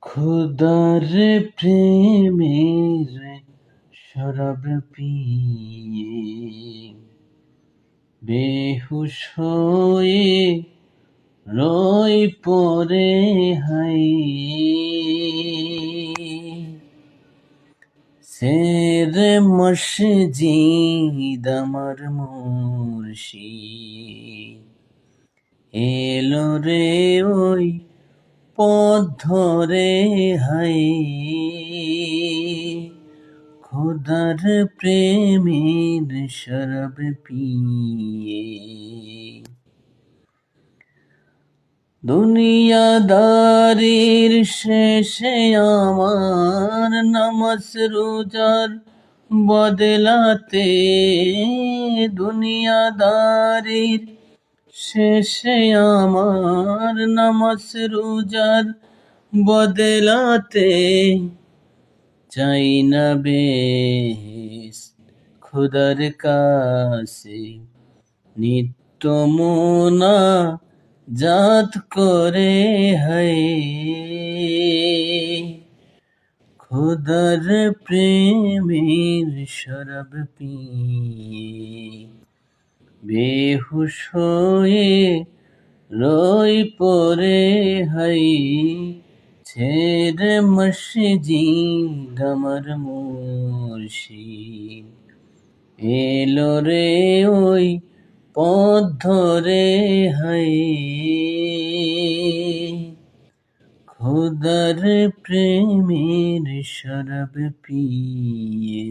খুদার প্রেমের শরাব পিয়ে বেহুশ হয়ে রই পড়ে হাই সেরে মসজিদ আমার মুর্শিদ এলো রে ওই পথ ধরে হাই খোদার প্রেমের শরাব পিয়ে দুনিয়াদারির শেষে আমার নামাজ রোজার বদলাতে দুনিয়াদারির শেষে আমার নামাজ রোজার বদলাতে চাই না বেহেশত খোদার কাছে নিত্য মোনা জাত করে হায় খোদার প্রেমের শরাব পিয়ে বেহুশ হয়ে রই পড়ে হাই ছেড়ে মসজিদ আমার মুর্শিদ এলো রে ওই পথ ধরে হাই খোদার প্রেমের শরাব পিয়ে